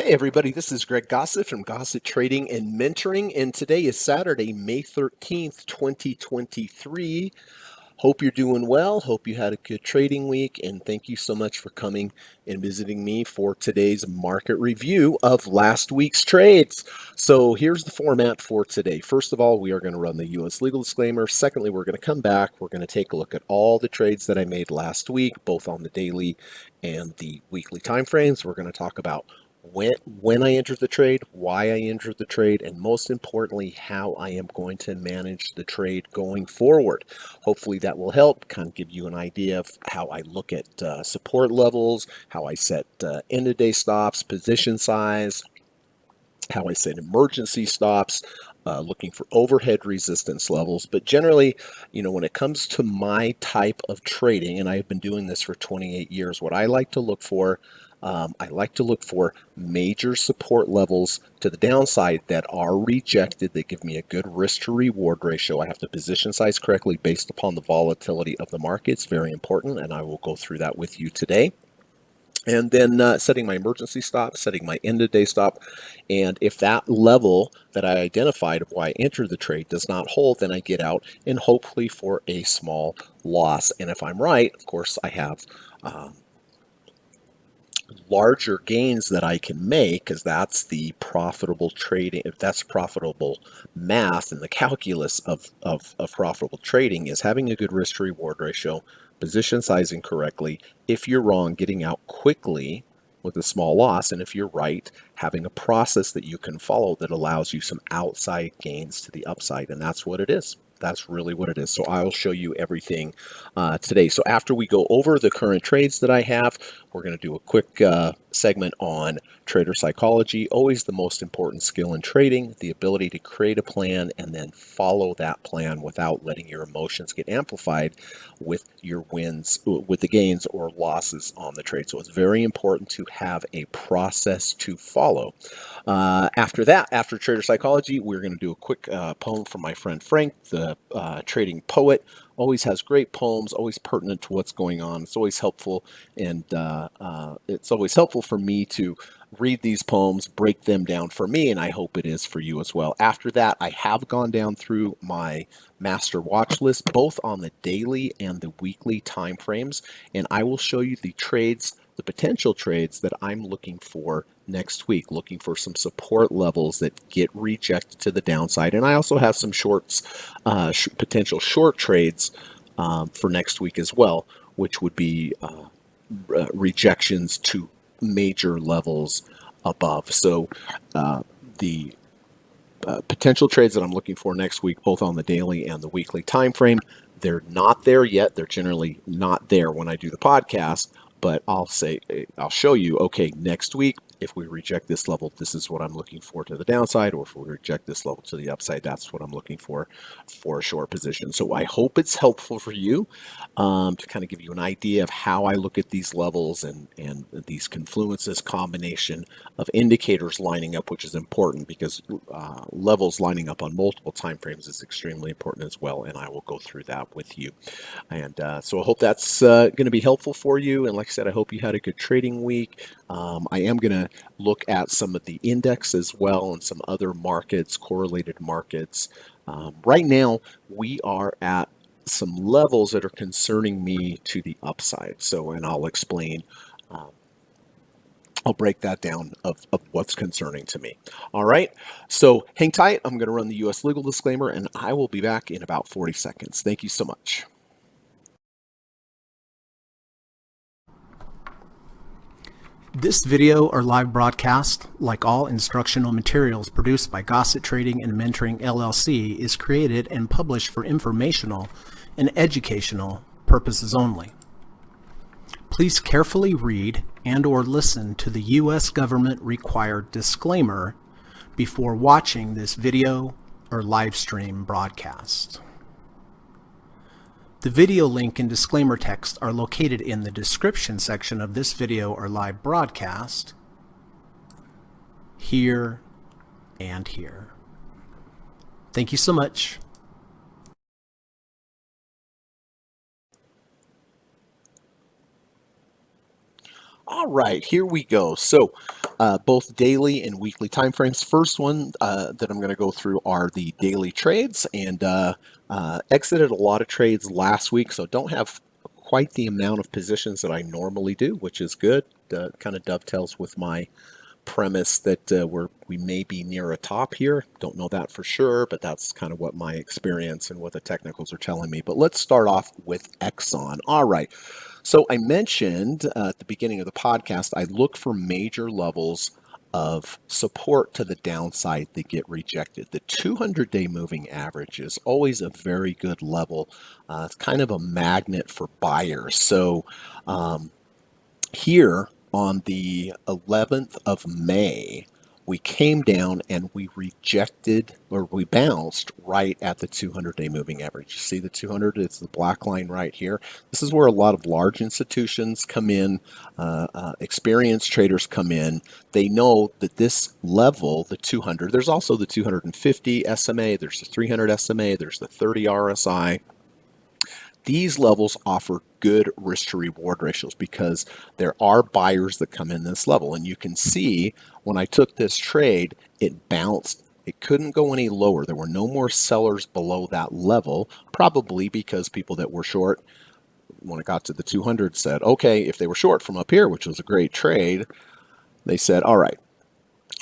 Hey everybody, this is Gregg Gossett from Gossett Trading and Mentoring, and today is Saturday, May 13th, 2023. Hope you're doing well. Hope you had a good trading week, and thank you so much for coming and visiting me for today's market review of last week's trades. So here's the format for today. First of all, we are going to run the U.S. legal disclaimer. Secondly, we're going to come back. We're going to take a look at all the trades that I made last week, both on the daily and the weekly time frames. We're going to talk about when I entered the trade, why I entered the trade, and most importantly, how I am going to manage the trade going forward. Hopefully that will help kind of give you an idea of how I look at support levels, how I set end of day stops, position size, how I set emergency stops, looking for overhead resistance levels. But generally, when it comes to my type of trading, and I've been doing this for 28 years, what I like to look for, I like to look for major support levels to the downside that are rejected, that give me a good risk to reward ratio. I have to position size correctly based upon the volatility of the market. It's very important, and I will go through that with you today. And then setting my emergency stop, setting my end of day stop. And if that level that I identified of why I entered the trade does not hold, then I get out and hopefully for a small loss. And if I'm right, of course, I have larger gains that I can make, because that's the profitable trading. If that's profitable math and the calculus of profitable trading is having a good risk to reward ratio, position sizing correctly. If you're wrong, getting out quickly with a small loss, and if you're right, having a process that you can follow that allows you some outside gains to the upside. And that's what it is. That's really what it is. So I'll show you everything today. So after we go over the current trades that I have, we're going to do a quick segment on trader psychology, always the most important skill in trading, the ability to create a plan and then follow that plan without letting your emotions get amplified with your wins, with the gains or losses on the trade. So it's very important to have a process to follow. After that, after trader psychology, we're going to do a quick poem from my friend Frank, the trading poet. Always has great poems, always pertinent to what's going on. It's always helpful, and it's always helpful for me to read these poems, break them down for me, and I hope it is for you as well. After that, I have gone down through my master watch list, both on the daily and the weekly time frames, and I will show you the trades, the potential trades that I'm looking for next week, looking for some support levels that get rejected to the downside. And I also have some shorts, potential short trades for next week as well, which would be rejections to major levels above. So the potential trades that I'm looking for next week, both on the daily and the weekly time frame, they're not there yet. They're generally not there when I do the podcast, but I'll show you, okay, next week, if we reject this level, this is what I'm looking for to the downside, or if we reject this level to the upside, that's what I'm looking for a short position. So I hope it's helpful for you to kind of give you an idea of how I look at these levels and these confluences, combination of indicators lining up, which is important because levels lining up on multiple time frames is extremely important as well, and I will go through that with you. And so I hope that's going to be helpful for you. And like I said, I hope you had a good trading week. I am going to look at some of the index as well and some other markets, correlated markets. Right now, we are at some levels that are concerning me to the upside. So, and I'll explain. I'll break that down of what's concerning to me. All right. So hang tight. I'm going to run the U.S. legal disclaimer, and I will be back in about 40 seconds. Thank you so much. This video or live broadcast, like all instructional materials produced by Gossett Trading and Mentoring LLC, is created and published for informational and educational purposes only. Please carefully read and/or listen to the U.S. government required disclaimer before watching this video or live stream broadcast. The video link and disclaimer text are located in the description section of this video or live broadcast, here and here. Thank you so much. All right, here we go. So both daily and weekly timeframes. First one that I'm going to go through are the daily trades, and exited a lot of trades last week, so don't have quite the amount of positions that I normally do, which is good. Kind of dovetails with my premise that we may be near a top here. Don't know that for sure, but that's kind of what my experience and what the technicals are telling me. But let's start off with Exxon. All right. So I mentioned at the beginning of the podcast, I look for major levels of support to the downside that get rejected. The 200-day moving average is always a very good level. It's kind of a magnet for buyers. So here on the 11th of May, we came down and we rejected, or we bounced right at the 200-day moving average. You see the 200? It's the black line right here. This is where a lot of large institutions come in, experienced traders come in. They know that this level, the 200, there's also the 250 SMA, there's the 300 SMA, there's the 30 RSI. These levels offer good risk to reward ratios because there are buyers that come in this level. And you can see when I took this trade, it bounced. It couldn't go any lower. There were no more sellers below that level, probably because people that were short when it got to the 200 said, okay, if they were short from up here, which was a great trade, they said, all right,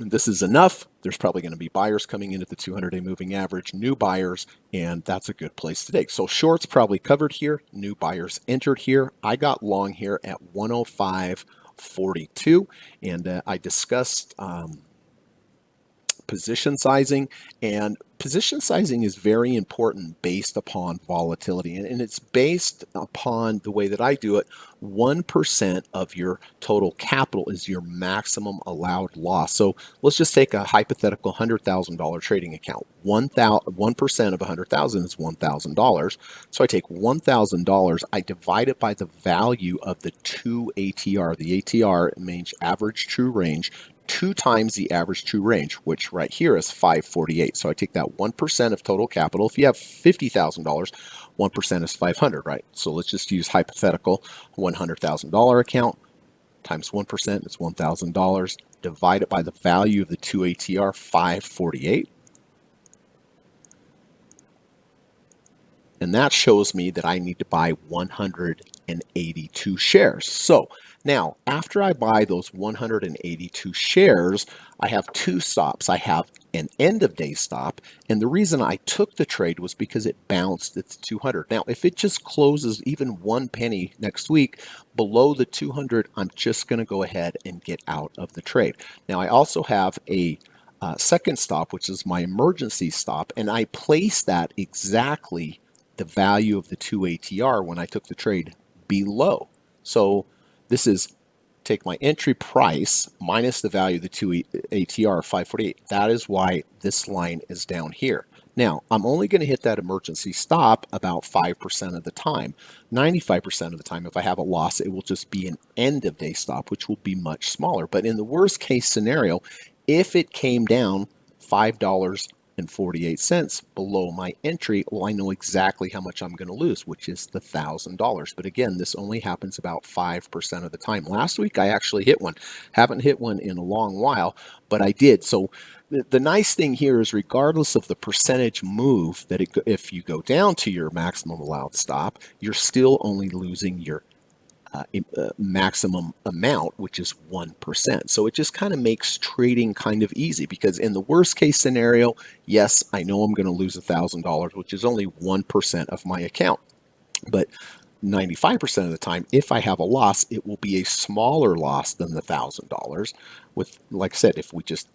this is enough. There's probably going to be buyers coming in at the 200-day moving average, new buyers, and that's a good place to take. So shorts probably covered here, new buyers entered here. I got long here at 105.42, and I discussed position sizing, and position sizing is very important based upon volatility, and it's based upon the way that I do it. 1% of your total capital is your maximum allowed loss. So let's just take a hypothetical $100,000 trading account. 1% of 100,000 is $1,000. So I take $1,000, I divide it by the value of the 2 ATR. The ATR means average true range, 2 times the average true range, which right here is 548. So I take that 1% of total capital. If you have $50,000, 1% is 500, right? So let's just use hypothetical $100,000 account times 1% is $1,000. Divide it by the value of the 2 ATR, 548. And that shows me that I need to buy 182 shares. So now, after I buy those 182 shares, I have 2 stops. I have an end of day stop, and the reason I took the trade was because it bounced at 200. Now, if it just closes even 1 penny next week below the 200, I'm just going to go ahead and get out of the trade. Now, I also have a second stop, which is my emergency stop, and I place that exactly the value of the 2 ATR when I took the trade below. So this is take my entry price minus the value of the 2 ATR 548. That is why this line is down here. Now, I'm only going to hit that emergency stop about 5% of the time. 95% of the time, if I have a loss, it will just be an end of day stop, which will be much smaller. But in the worst case scenario, if it came down $5.48 below my entry, well, I know exactly how much I'm going to lose, which is the $1,000. But again, this only happens about 5% of the time. Last week, I actually hit one. Haven't hit one in a long while, but I did. So the nice thing here is regardless of the percentage move, that if you go down to your maximum allowed stop, you're still only losing your maximum amount, which is 1%. So it just kind of makes trading kind of easy, because in the worst case scenario, yes, I know I'm going to lose $1,000, which is only 1% of my account. But 95% of the time, if I have a loss, it will be a smaller loss than the $1,000. With, like I said, if we just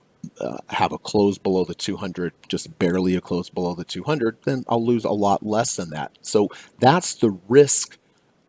have a close below the 200, just barely a close below the 200, then I'll lose a lot less than that. So that's the risk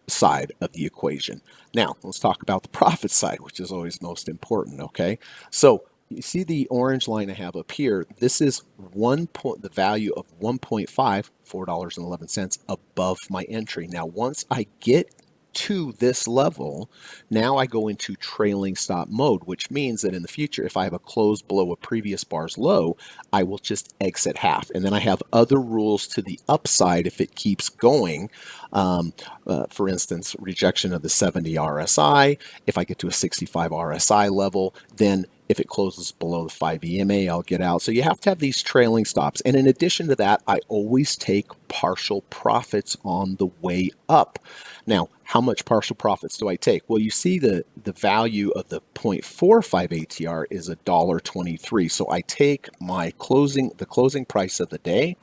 side of the equation. Now, let's talk about the profit side, which is always most important, okay? So you see the orange line I have up here. This is the value of 1.5, $4.11 above my entry. Now, once I get to this level, now I go into trailing stop mode, which means that in the future, if I have a close below a previous bar's low, I will just exit half. And then I have other rules to the upside if it keeps going. For instance, rejection of the 70 RSI. If I get to a 65 RSI level, then If it closes below the 5 EMA, I'll get out. So you have to have these trailing stops. And in addition to that, I always take partial profits on the way up. Now, how much partial profits do I take? Well, you see the value of the 0.45 ATR is $1.23. So I take the closing price of the day.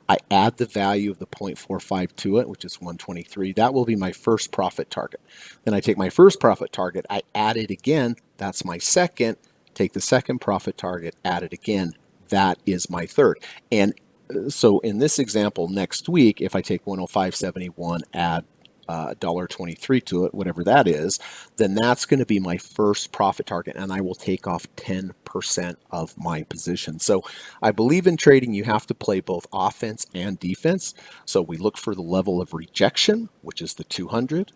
I add the value of the 0.45 to it, which is 123. That will be my first profit target. Then I take my first profit target, I add it again. That's my second. Take the second profit target, add it again. That is my third. And so in this example, next week, if I take 105.71, add $1.23 to it, whatever that is, then that's going to be my first profit target, and I will take off 10% of my position. So I believe in trading, you have to play both offense and defense. So we look for the level of rejection, which is the 200.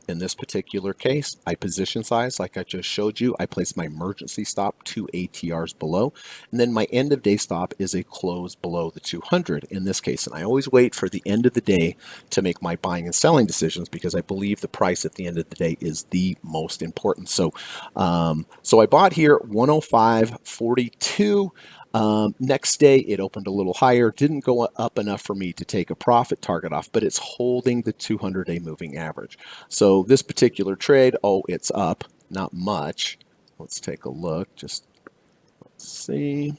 In this particular case, I position size, like I just showed you. I place my emergency stop 2 ATRs below, and then my end of day stop is a close below the 200 in this case. And I always wait for the end of the day to make my buying and selling decisions, because I believe the price at the end of the day is the most important. So, so I bought here 105.42. Next day, it opened a little higher, didn't go up enough for me to take a profit target off, but it's holding the 200-day moving average. So this particular trade, oh, it's up, not much. Let's take a look. Let's see.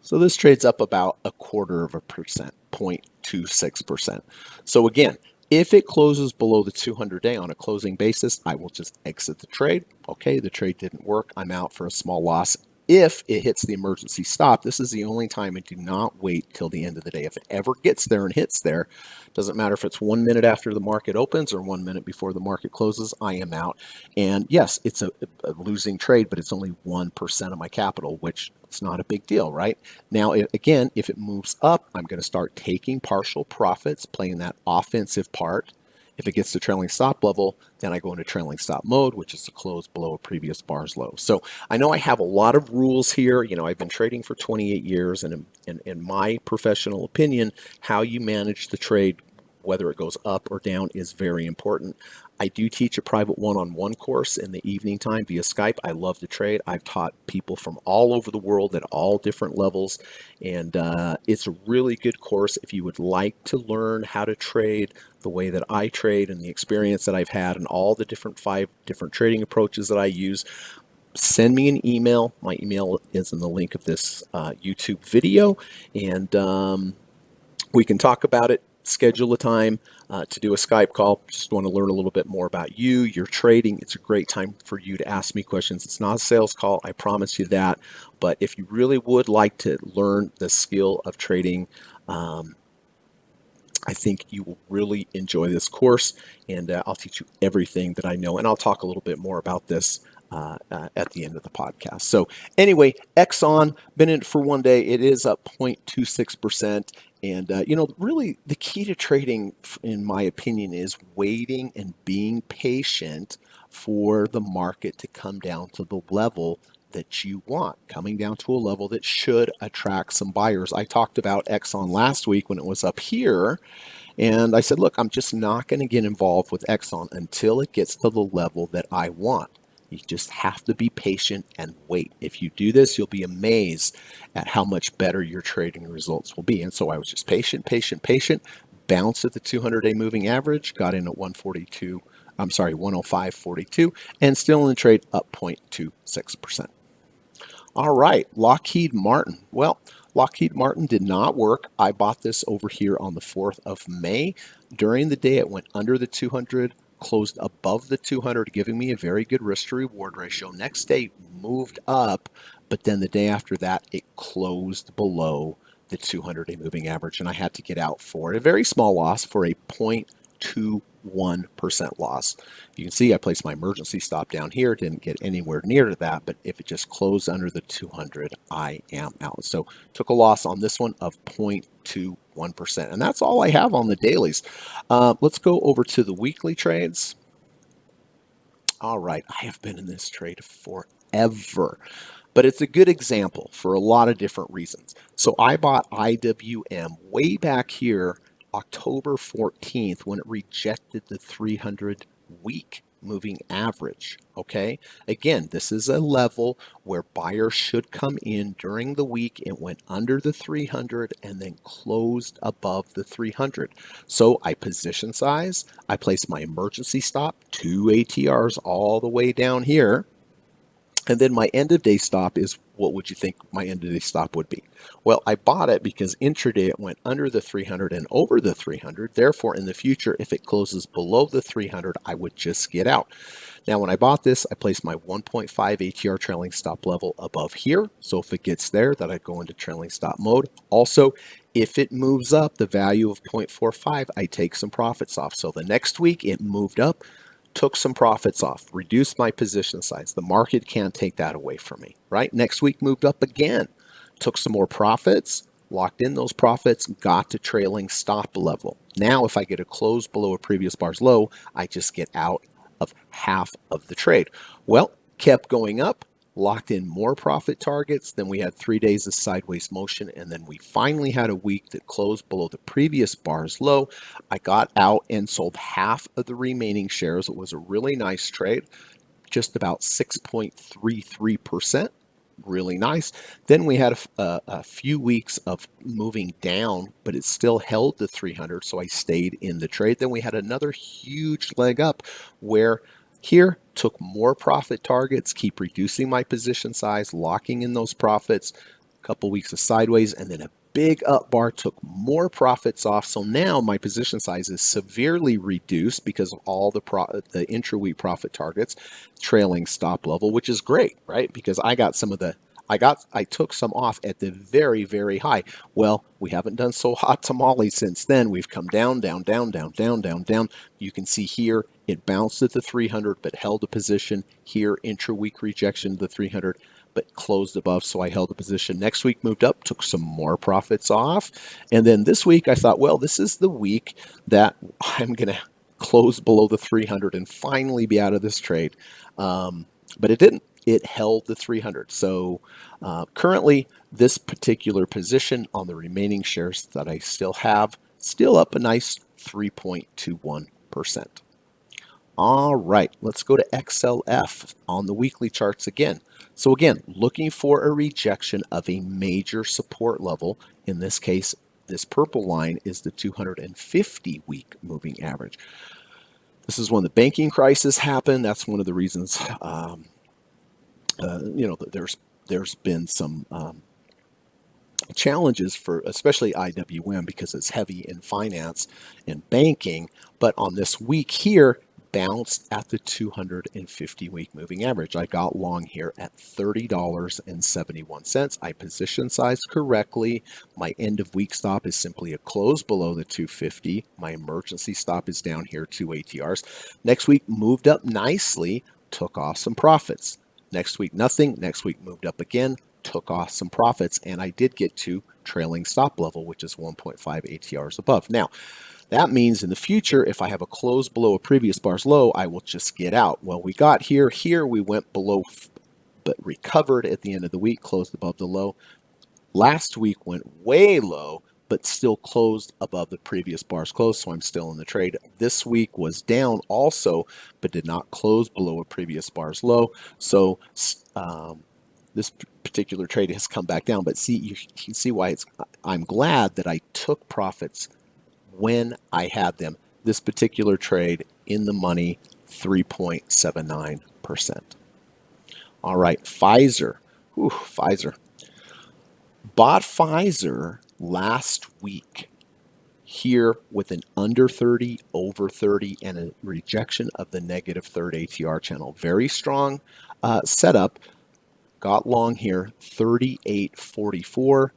So this trade's up about 0.25%, 0.26%. So again, if it closes below the 200-day on a closing basis, I will just exit the trade. Okay, the trade didn't work. I'm out for a small loss. If it hits the emergency stop, this is the only time I do not wait till the end of the day. If it ever gets there and hits there, doesn't matter if it's 1 minute after the market opens or 1 minute before the market closes, I am out. And yes, it's a losing trade, but it's only 1% of my capital, which is not a big deal, right? Now, again, if it moves up, I'm going to start taking partial profits, playing that offensive part. If it gets to trailing stop level, then I go into trailing stop mode, which is to close below a previous bar's low. So I know I have a lot of rules here. You know, I've been trading for 28 years, and in my professional opinion, how you manage the trade, whether it goes up or down, is very important. I do teach a private one-on-one course in the evening time via Skype. I love to trade. I've taught people from all over the world at all different levels, and it's a really good course if you would like to learn how to trade the way that I trade and the experience that I've had and all the 5 different trading approaches that I use. Send me an email. My email is in the link of this YouTube video, and we can talk about it. Schedule a time to do a Skype call. Just want to learn a little bit more about you, your trading. It's a great time for you to ask me questions. It's not a sales call, I promise you that. But if you really would like to learn the skill of trading, I think you will really enjoy this course, and I'll teach you everything that I know, and I'll talk a little bit more about this at the end of the podcast. So anyway, Exxon, been in it for 1 day. It is up 0.26%. And, you know, really the key to trading, in my opinion, is waiting and being patient for the market to come down to the level that you want, coming down to a level that should attract some buyers. I talked about Exxon last week when it was up here, and I said, look, I'm just not going to get involved with Exxon until it gets to the level that I want. You just have to be patient and wait. If you do this, you'll be amazed at how much better your trading results will be. And so I was just patient, bounced at the 200-day moving average, got in at 105.42, and still in the trade up 0.26%. All right, Lockheed Martin. Well, Lockheed Martin did not work. I bought this over here on the 4th of May. During the day, it went under the 200, closed above the 200, giving me a very good risk to reward ratio. Next day, moved up, but then the day after that, it closed below the 200-day moving average, and I had to get out for it. A very small loss for a 0.21% loss. You can see I placed my emergency stop down here, didn't get anywhere near to that, but if it just closed under the 200, I am out. So took a loss on this one of 0.21%, and that's all I have on the dailies. Let's go over to the weekly trades. All right, I have been in this trade forever, but it's a good example for a lot of different reasons. So I bought IWM way back here October 14th when it rejected the 300 week moving average. Okay, again, this is a level where buyers should come in during the week. It went under the 300 and then closed above the 300. So I position size, I place my emergency stop, 2 ATRs all the way down here. And then my end of day stop is, what would you think my end of day stop would be? Well, I bought it because intraday it went under the 300 and over the 300. Therefore, in the future, if it closes below the 300, I would just get out. Now, when I bought this, I placed my 1.5 ATR trailing stop level above here. So if it gets there, then I go into trailing stop mode. Also, if it moves up the value of 0.45, I take some profits off. So the next week it moved up, took some profits off, reduced my position size. The market can't take that away from me, right? Next week moved up again, took some more profits, locked in those profits, got to trailing stop level. Now, if I get a close below a previous bar's low, I just get out of half of the trade. Well, kept going up, locked in more profit targets. Then we had 3 days of sideways motion, and then we finally had a week that closed below the previous bar's low. I got out and sold half of the remaining shares. It was a really nice trade, just about 6.33%. Really nice. Then we had a few weeks of moving down, but it still held the 300, so I stayed in the trade. Then we had another huge leg up where here took more profit targets, keep reducing my position size, locking in those profits. A couple weeks of sideways, and then a big up bar took more profits off. So now my position size is severely reduced because of all the intra-week profit targets, trailing stop level, which is great, right? Because I took some off at the very, very high. Well, we haven't done so hot tamale since then. We've come down, down, down, down, down, down, down. You can see here it bounced at the 300, but held a position. Here, intra-week rejection of the 300, but closed above, so I held a position. Next week moved up, took some more profits off. And then this week I thought, well, this is the week that I'm going to close below the 300 and finally be out of this trade. But it didn't. It held the 300. So currently, this particular position on the remaining shares that I still have, still up a nice 3.21%. All right, let's go to XLF on the weekly charts again. So again, looking for a rejection of a major support level. In this case, this purple line is the 250-week moving average. This is when the banking crisis happened. That's one of the reasons, there's been some challenges for especially IWM because it's heavy in finance and banking. But on this week here, bounced at the 250-week moving average. I got long here at $30.71. I position sized correctly. My end of week stop is simply a close below the 250. My emergency stop is down here, 2 ATRs. Next week moved up nicely, took off some profits. Next week, nothing. Next week moved up again, took off some profits, and I did get to trailing stop level, which is 1.5 ATRs above. Now, that means in the future, if I have a close below a previous bar's low, I will just get out. Well, we got here. Here we went below, but recovered at the end of the week, closed above the low. Last week went way low, but still closed above the previous bar's close, so I'm still in the trade. This week was down also, but did not close below a previous bar's low. So this particular trade has come back down, but see, you can see why I'm glad that I took profits when I had them. This particular trade in the money, 3.79%. All right, Pfizer. Pfizer. Bought Pfizer last week here with an under 30, over 30, and a rejection of the negative third ATR channel. Very strong setup. Got long here, 38.44.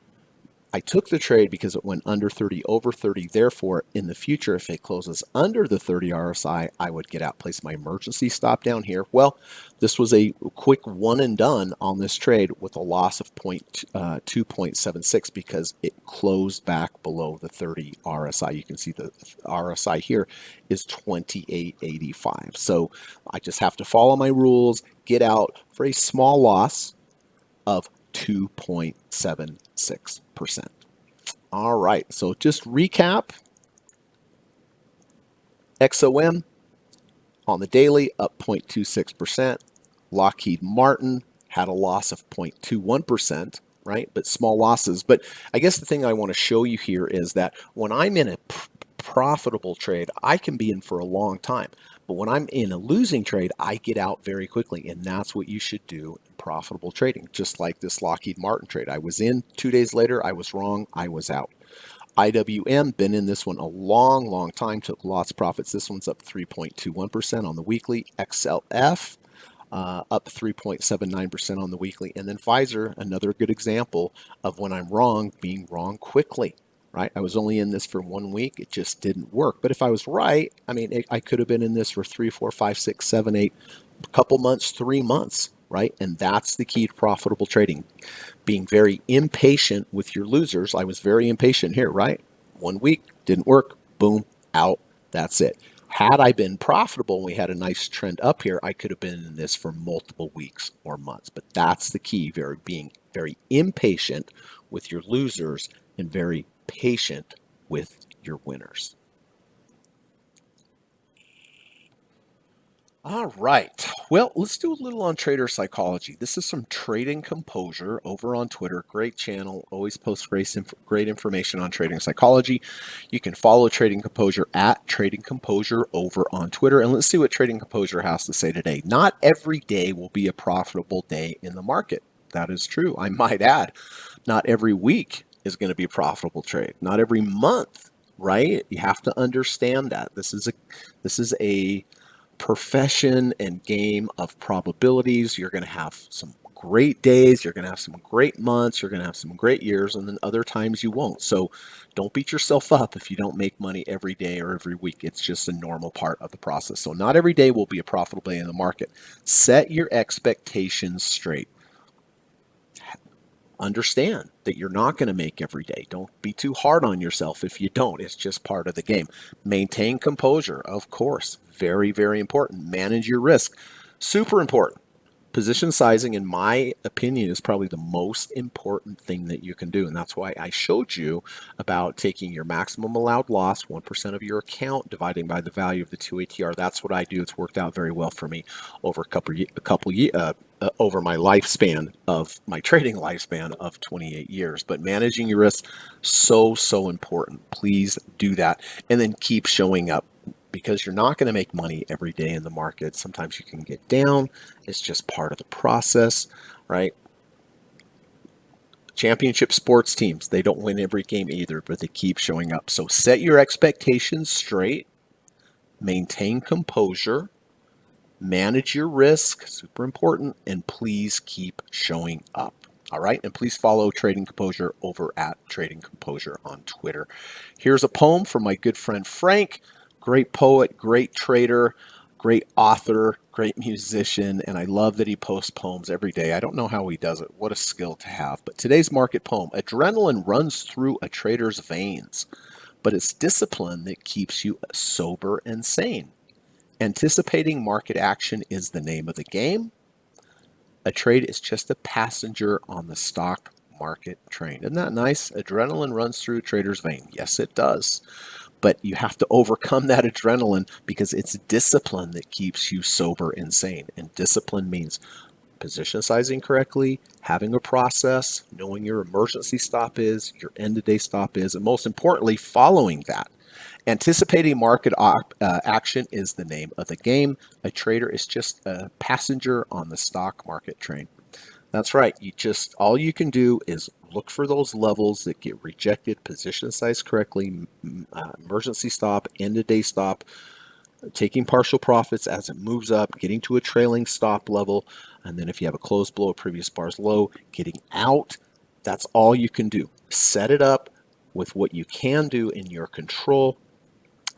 I took the trade because it went under 30, over 30. Therefore, in the future, if it closes under the 30 RSI, I would get out, place my emergency stop down here. Well, this was a quick one and done on this trade with a loss of 2.76 because it closed back below the 30 RSI. You can see the RSI here is 28.85. So I just have to follow my rules, get out for a small loss of 2.76%. All right, so just recap. XOM, On the daily, up 0.26%. Lockheed Martin had a loss of 0.21%, right? But small losses. But I guess the thing I want to show you here is that when I'm in a profitable trade, I can be in for a long time. But when I'm in a losing trade, I get out very quickly. And that's what you should do in profitable trading. Just like this Lockheed Martin trade. I was in 2 days later. I was wrong. I was out. IWM, been in this one a long time, took lots of profits. This one's up 3.21% on the weekly. XLF, up 3.79% on the weekly. And then Pfizer, another good example of when I'm wrong, being wrong quickly, right? I was only in this for 1 week. It just didn't work. But if I was right, I mean, I could have been in this for 3, 4, 5, 6, 7, 8, a couple months, 3 months, right? And that's the key to profitable trading. Being very impatient with your losers. I was very impatient here, right? 1 week, didn't work, boom, out, that's it. Had I been profitable and we had a nice trend up here, I could have been in this for multiple weeks or months. But that's the key, being very impatient with your losers and very patient with your winners. All right. Well, let's do a little on trader psychology. This is some Trading Composure over on Twitter. Great channel. Always posts great information on trading psychology. You can follow Trading Composure at Trading Composure over on Twitter. And let's see what Trading Composure has to say today. Not every day will be a profitable day in the market. That is true. I might add, not every week is going to be a profitable trade. Not every month, right? You have to understand that. This is a profession and game of probabilities. You're going to have some great days, you're going to have some great months, you're going to have some great years, and then other times you won't. So don't beat yourself up if you don't make money every day or every week. It's just a normal part of the process. So not every day will be a profitable day in the market. Set your expectations straight. Understand that you're not going to make every day. Don't be too hard on yourself if you don't. It's just part of the game. Maintain composure, of course. Very, very important. Manage your risk. Super important. Position sizing, in my opinion, is probably the most important thing that you can do. And that's why I showed you about taking your maximum allowed loss, 1% of your account, dividing by the value of the 2 ATR. That's what I do. It's worked out very well for me over over my lifespan of my trading lifespan of 28 years. But managing your risk, so important. Please do that. And then keep showing up, because you're not going to make money every day in the market. Sometimes you can get down. It's just part of the process, right? Championship sports teams, they don't win every game either, but they keep showing up. So set your expectations straight, maintain composure, manage your risk, super important, and please keep showing up. All right, and please follow Trading Composure over at Trading Composure on Twitter. Here's a poem from my good friend Frank. Great poet, great trader, great author, great musician, and I love that he posts poems every day. I don't know how he does it. What a skill to have. But today's market poem: adrenaline runs through a trader's veins, but it's discipline that keeps you sober and sane. Anticipating market action is the name of the game. A trade is just a passenger on the stock market train. Isn't that nice? Adrenaline runs through a trader's vein. Yes, it does. But you have to overcome that adrenaline, because it's discipline that keeps you sober and sane. And discipline means position sizing correctly, having a process, knowing your emergency stop is, your end-of-day stop is, and most importantly, following that. Anticipating market action is the name of the game. A trader is just a passenger on the stock market train. That's right. All you can do is look for those levels that get rejected, position size correctly, emergency stop, end of day stop, taking partial profits as it moves up, getting to a trailing stop level, and then if you have a close below a previous bar's low, getting out. That's all you can do. Set it up with what you can do in your control,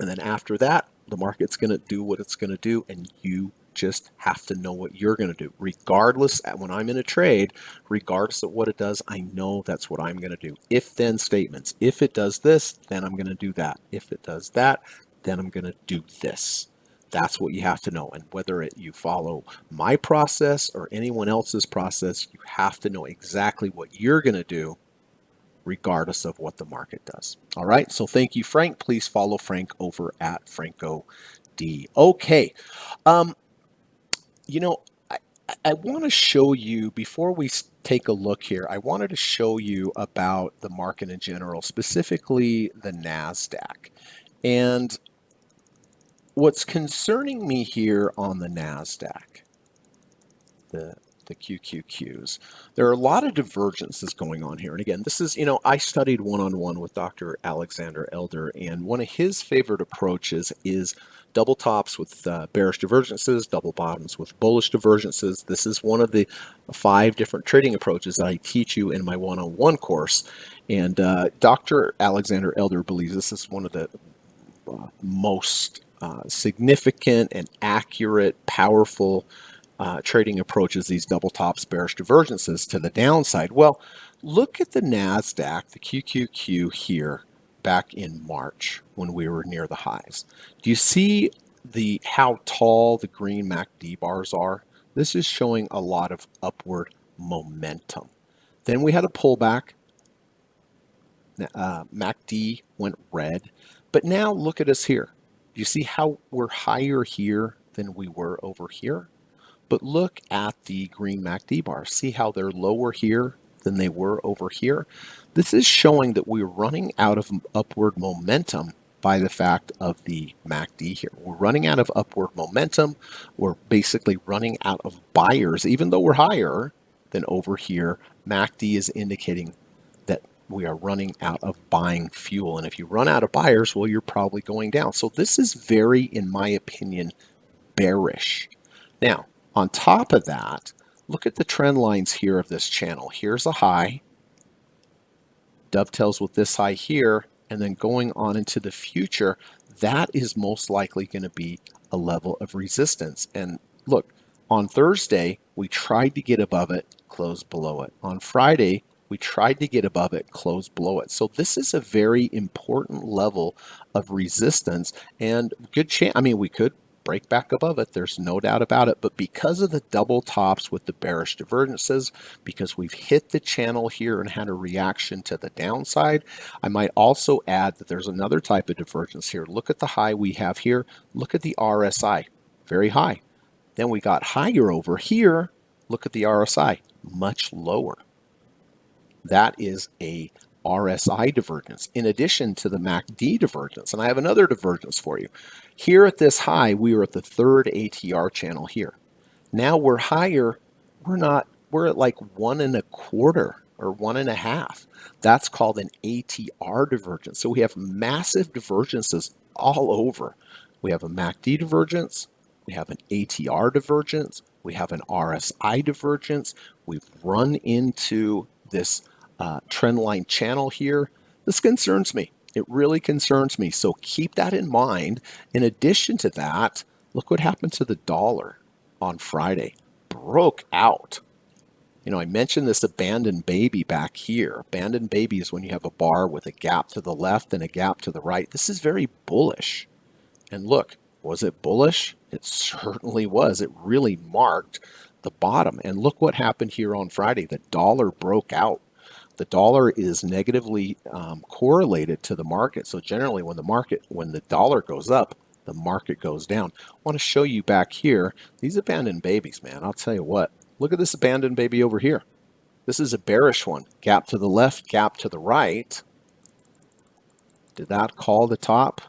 and then after that, the market's going to do what it's going to do, and you just have to know what you're going to do. Regardless, when I'm in a trade, regardless of what it does, I know that's what I'm going to do. If-then statements. If it does this, then I'm going to do that. If it does that, then I'm going to do this. That's what you have to know. And whether you follow my process or anyone else's process, you have to know exactly what you're going to do, regardless of what the market does. All right, so thank you, Frank. Please follow Frank over at Franco MACD. Okay. Um, you know, I, I want to show you, before we take a look here, I wanted to show you about the market in general, specifically the NASDAQ. And what's concerning me here on the NASDAQ, the QQQs. There are a lot of divergences going on here. And again, this is, I studied one-on-one with Dr. Alexander Elder, and one of his favorite approaches is double tops with bearish divergences, double bottoms with bullish divergences. This is one of the 5 different trading approaches that I teach you in my one-on-one course. And Dr. Alexander Elder believes this is one of the most significant and accurate, powerful trading approaches, these double tops, bearish divergences to the downside. Well, look at the NASDAQ, the QQQ here back in March when we were near the highs. Do you see how tall the green MACD bars are? This is showing a lot of upward momentum. Then we had a pullback. MACD went red. But now look at us here. Do you see how we're higher here than we were over here? But look at the green MACD bars. See how they're lower here than they were over here? This is showing that we're running out of upward momentum by the fact of the MACD here. We're running out of upward momentum. We're basically running out of buyers. Even though we're higher than over here, MACD is indicating that we are running out of buying fuel. And if you run out of buyers, well, you're probably going down. So this is very, in my opinion, bearish. Now, on top of that, look at the trend lines here of this channel. Here's a high, dovetails with this high here, and then going on into the future, that is most likely going to be a level of resistance. And look, on Thursday, we tried to get above it, closed below it. On Friday, we tried to get above it, closed below it. So this is a very important level of resistance, and good chance. I mean, we could break back above it, there's no doubt about it, but because of the double tops with the bearish divergences, because we've hit the channel here and had a reaction to the downside, I might also add that there's another type of divergence here. Look at the high we have here. Look at the RSI, very high. Then we got higher over here. Look at the RSI, much lower. That is a RSI divergence in addition to the MACD divergence. And I have another divergence for you. Here at this high, we were at the 3rd ATR channel here. Now we're higher. We're at like 1.25 or 1.5. That's called an ATR divergence. So we have massive divergences all over. We have a MACD divergence. We have an ATR divergence. We have an RSI divergence. We've run into this trend line channel here. This concerns me. It really concerns me. So keep that in mind. In addition to that, look what happened to the dollar on Friday. Broke out. I mentioned this abandoned baby back here. Abandoned baby is when you have a bar with a gap to the left and a gap to the right. This is very bullish. And look, was it bullish? It certainly was. It really marked the bottom. And look what happened here on Friday. The dollar broke out. The dollar is negatively correlated to the market. So generally when the dollar goes up, the market goes down. I want to show you back here, these abandoned babies, man, I'll tell you what. Look at this abandoned baby over here. This is a bearish one. Gap to the left, gap to the right. Did that call the top?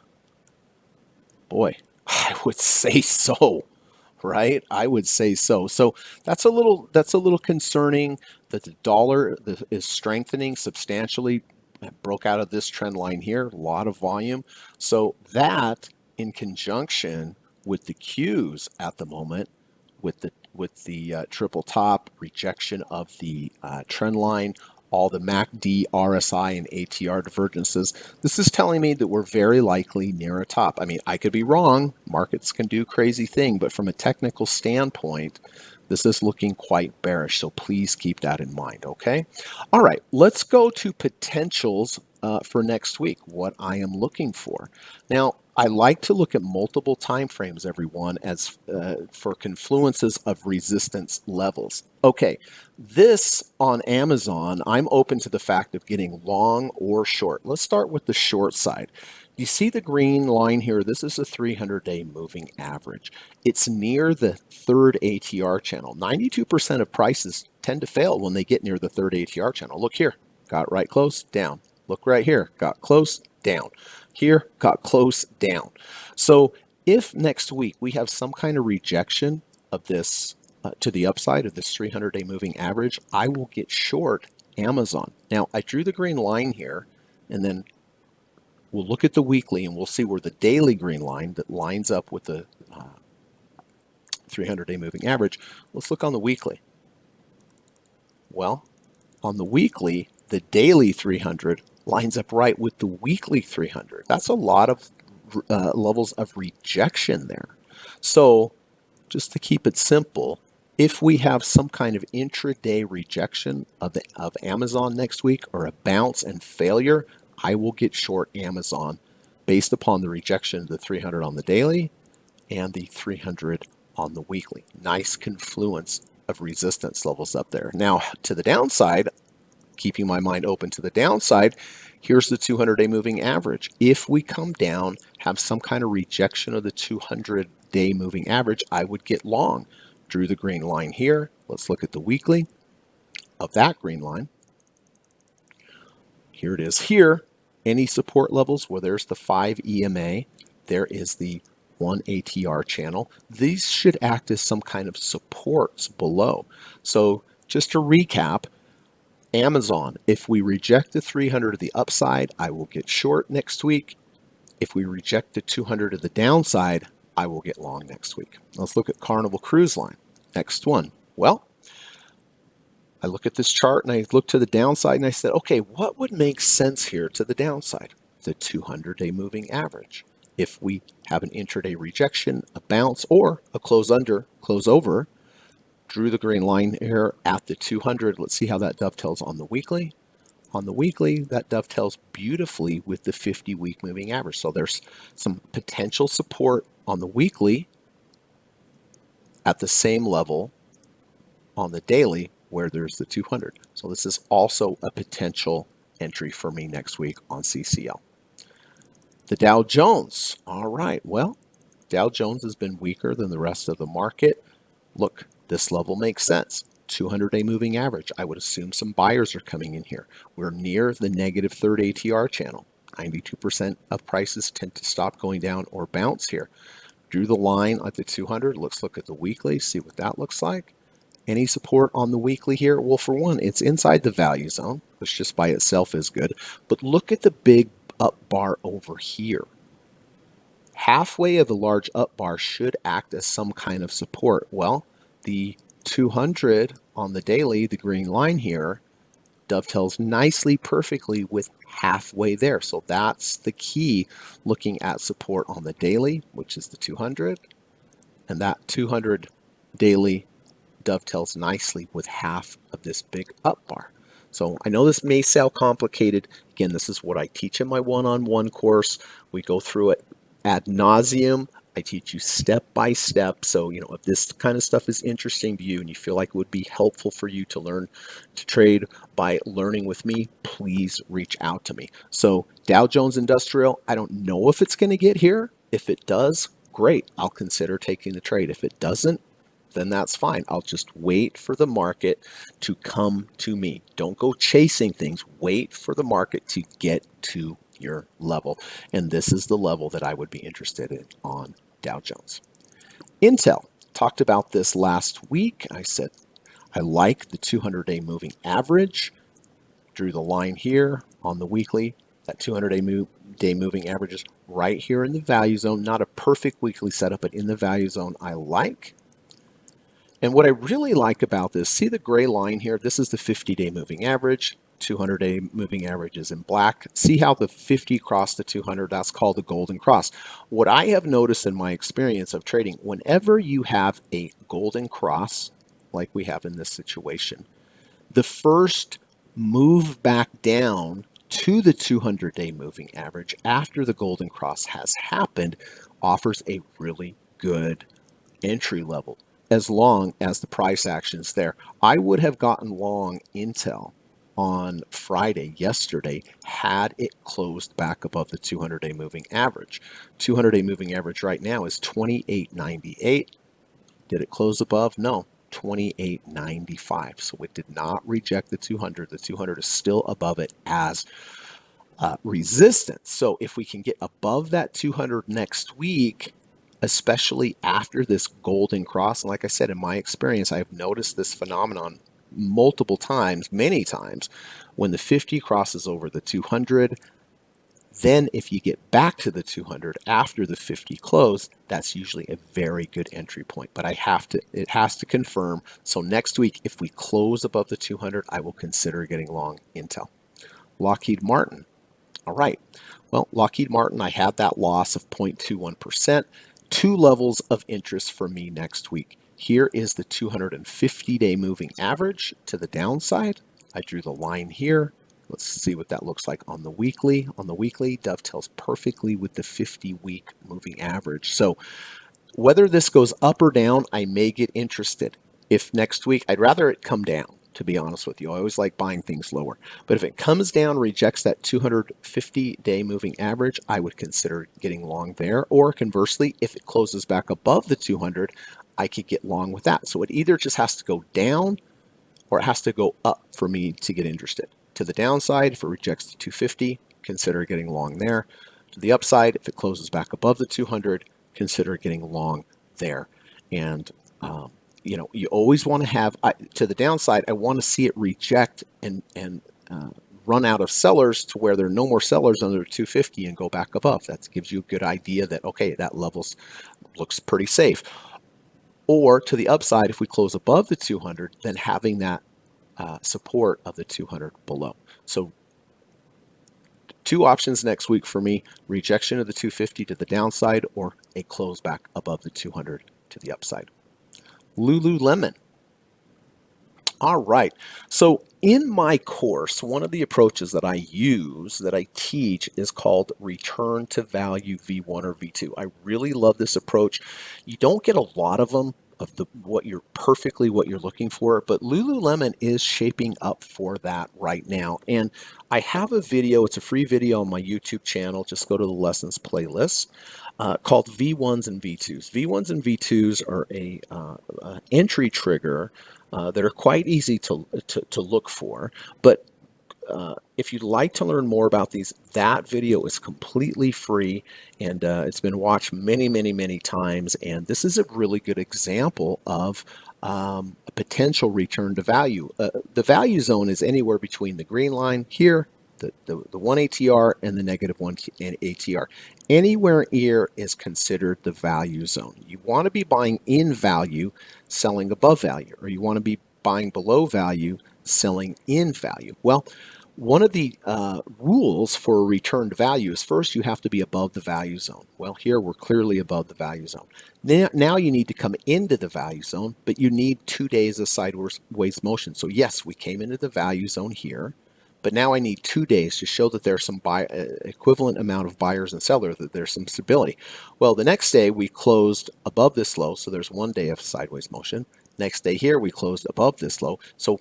Boy, I would say so, right? I would say so. So that's a little concerning that the dollar is strengthening substantially. It broke out of this trend line here, a lot of volume. So that in conjunction with the Qs at the moment, with the triple top, rejection of the trend line, all the MACD, RSI, and ATR divergences, this is telling me that we're very likely near a top. I mean, I could be wrong. Markets can do crazy things, but from a technical standpoint, this is looking quite bearish. So please keep that in mind, okay? All right, let's go to potentials for next week, what I am looking for. Now, I like to look at multiple time frames, everyone, as for confluences of resistance levels. Okay, this on Amazon, I'm open to the fact of getting long or short. Let's start with the short side. You see the green line here? This is a 300-day moving average. It's near the third ATR channel. 92% of prices tend to fail when they get near the third ATR channel. Look here, got right close, down. Look right here, got close, down. Here, got close, down. So if next week we have some kind of rejection of this to the upside of this 300-day moving average, I will get short Amazon. Now, I drew the green line here, and then we'll look at the weekly and we'll see where the daily green line that lines up with the 300-day moving average. Let's look on the weekly. Well, on the weekly, the daily 300 lines up right with the weekly 300. That's a lot of levels of rejection there. So just to keep it simple, if we have some kind of intraday rejection of Amazon next week or a bounce and failure, I will get short Amazon based upon the rejection of the 300 on the daily and the 300 on the weekly. Nice confluence of resistance levels up there. Now, to the downside, keeping my mind open to the downside, here's the 200-day moving average. If we come down, have some kind of rejection of the 200-day moving average, I would get long. Drew the green line here. Let's look at the weekly of that green line. Here it is here. Any support levels where there's the 5 EMA, there is the 1 ATR channel. These should act as some kind of supports below. So just to recap, Amazon, if we reject the 300 to the upside, I will get short next week. If we reject the 200 to the downside, I will get long next week. Let's look at Carnival Cruise Line. Next one. Well, I look at this chart and I look to the downside and I said, okay, what would make sense here to the downside? The 200-day moving average. If we have an intraday rejection, a bounce, or a close under, close over, drew the green line here at the 200. Let's see how that dovetails on the weekly. On the weekly, that dovetails beautifully with the 50-week moving average. So there's some potential support on the weekly at the same level on the daily where there's the 200. So this is also a potential entry for me next week on CCL. The Dow Jones. All right, well, Dow Jones has been weaker than the rest of the market. Look, this level makes sense. 200-day moving average. I would assume some buyers are coming in here. We're near the negative third ATR channel. 92% of prices tend to stop going down or bounce here. Drew the line at the 200. Let's look at the weekly, see what that looks like. Any support on the weekly here? Well, for one, it's inside the value zone, which just by itself is good. But look at the big up bar over here. Halfway of the large up bar should act as some kind of support. Well, the 200 on the daily, the green line here, dovetails nicely, perfectly with halfway there. So that's the key, looking at support on the daily, which is the 200. And that 200 daily dovetails nicely with half of this big up bar. So I know this may sound complicated. Again, this is what I teach in my one-on-one course. We go through it ad nauseum. I teach you step by step. So, if this kind of stuff is interesting to you and you feel like it would be helpful for you to learn to trade by learning with me, please reach out to me. So Dow Jones Industrial, I don't know if it's going to get here. If it does, great. I'll consider taking the trade. If it doesn't, then that's fine. I'll just wait for the market to come to me. Don't go chasing things. Wait for the market to get to your level. And this is the level that I would be interested in on Dow Jones. Intel, talked about this last week. I said I like the 200-day moving average. Drew the line here on the weekly. That 200-day moving average is right here in the value zone. Not a perfect weekly setup, but in the value zone I like. And what I really like about this, see the gray line here? This is the 50-day moving average. 200-day moving average is in black. See how the 50 crossed the 200? That's called the golden cross. What I have noticed in my experience of trading, whenever you have a golden cross, like we have in this situation, the first move back down to the 200-day moving average after the golden cross has happened offers a really good entry level, as long as the price action is there. I would have gotten long Intel on Friday, yesterday, had it closed back above the 200-day moving average. 200-day moving average right now is 28.98. Did it close above? No, 28.95. So it did not reject the 200. The 200 is still above it as resistance. So if we can get above that 200 next week, especially after this golden cross, and like I said, in my experience, I've noticed this phenomenon multiple times, many times, when the 50 crosses over the 200. Then if you get back to the 200 after the 50 close, that's usually a very good entry point. But it has to confirm. So next week, if we close above the 200, I will consider getting long Intel. Lockheed Martin. All right. Well, Lockheed Martin, I had that loss of 0.21%. Two levels of interest for me next week. Here is the 250-day moving average to the downside. I drew the line here. Let's see what that looks like on the weekly. On the weekly, dovetails perfectly with the 50-week moving average. So whether this goes up or down, I may get interested. If next week, I'd rather it come down, to be honest with you. I always like buying things lower. But if it comes down, rejects that 250-day moving average, I would consider getting long there. Or conversely, if it closes back above the 200, I could get long with that. So it either just has to go down or it has to go up for me to get interested. To the downside, if it rejects the 250, consider getting long there. To the upside, if it closes back above the 200, consider getting long there. And you always want to have, to the downside, I want to see it reject and run out of sellers to where there are no more sellers under 250 and go back above. That gives you a good idea that, okay, that level looks pretty safe. Or to the upside, if we close above the 200, then having that support of the 200 below. So two options next week for me: rejection of the 250 to the downside or a close back above the 200 to the upside. Lululemon. All right. So in my course, one of the approaches that I use, that I teach, is called return to value V1 or V2. I really love this approach. You don't get a lot of them of what you're looking for, but Lululemon is shaping up for that right now. And I have a video, it's a free video on my YouTube channel. Just go to the lessons playlist. Called V1s and V2s. V1s and V2s are a entry trigger that are quite easy to look for. But if you'd like to learn more about these, that video is completely free, and it's been watched many, many, many times. And this is a really good example of a potential return to value. The value zone is anywhere between the green line here, the 1 ATR, and the negative 1 ATR. Anywhere here is considered the value zone. You want to be buying in value, selling above value, or you want to be buying below value, selling in value. Well, one of the rules for a return to value is first you have to be above the value zone. Well, here we're clearly above the value zone. Now you need to come into the value zone, but you need 2 days of sideways motion. So yes, we came into the value zone here, but now I need 2 days to show that there's some equivalent amount of buyers and sellers, that there's some stability. Well, the next day we closed above this low, so there's 1 day of sideways motion. Next day here we closed above this low, so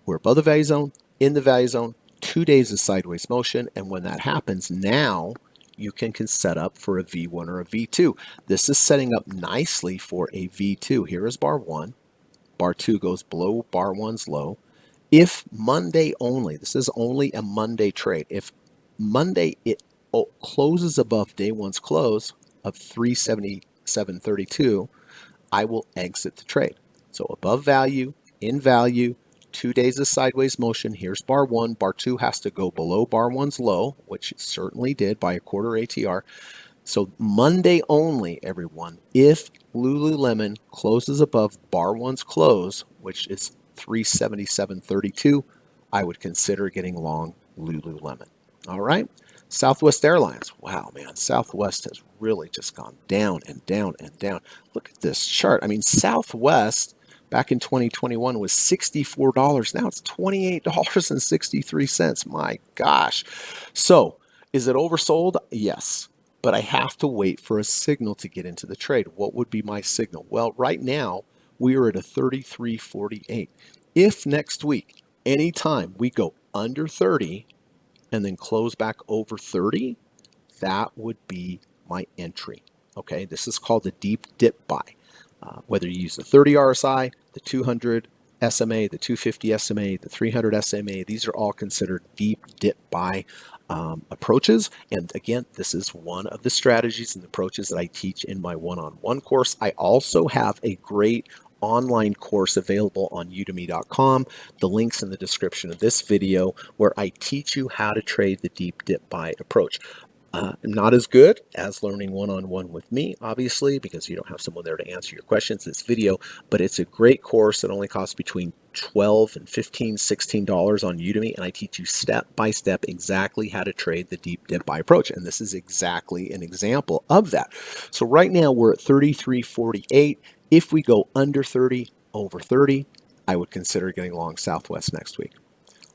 we're above the value zone, in the value zone, 2 days of sideways motion, and when that happens, now you can set up for a V1 or a V2. This is setting up nicely for a V2. Here is bar 1. Bar 2 goes below bar 1's low. If Monday only, this is only a Monday trade. If Monday it closes above day 1's close of 377.32, I will exit the trade. So above value, in value, 2 days of sideways motion. Here's bar 1. Bar 2 has to go below bar 1's low, which it certainly did by a quarter ATR. So Monday only, everyone. If Lululemon closes above bar 1's close, which is 377.32, I would consider getting long Lululemon. All right. Southwest Airlines. Wow, man. Southwest has really just gone down and down and down. Look at this chart. I mean, Southwest back in 2021 was $64. Now it's $28.63. My gosh. So is it oversold? Yes. But I have to wait for a signal to get into the trade. What would be my signal? Well, right now we are at a 33.48. If next week, anytime we go under 30 and then close back over 30, that would be my entry. Okay, this is called the deep dip buy. Whether you use the 30 RSI, the 200 SMA, the 250 SMA, the 300 SMA, these are all considered deep dip buy approaches. And again, this is one of the strategies and approaches that I teach in my one-on-one course. I also have a great online course available on udemy.com. The link's in the description of this video, where I teach you how to trade the deep dip buy approach. Not as good as learning one-on-one with me, obviously, because you don't have someone there to answer your questions in this video, but it's a great course that only costs between $12 and $15, $16 on Udemy, and I teach you step by step exactly how to trade the deep dip buy approach, and this is exactly an example of that. So right now we're at 33.48. If we go under 30, over 30, I would consider getting long Southwest next week.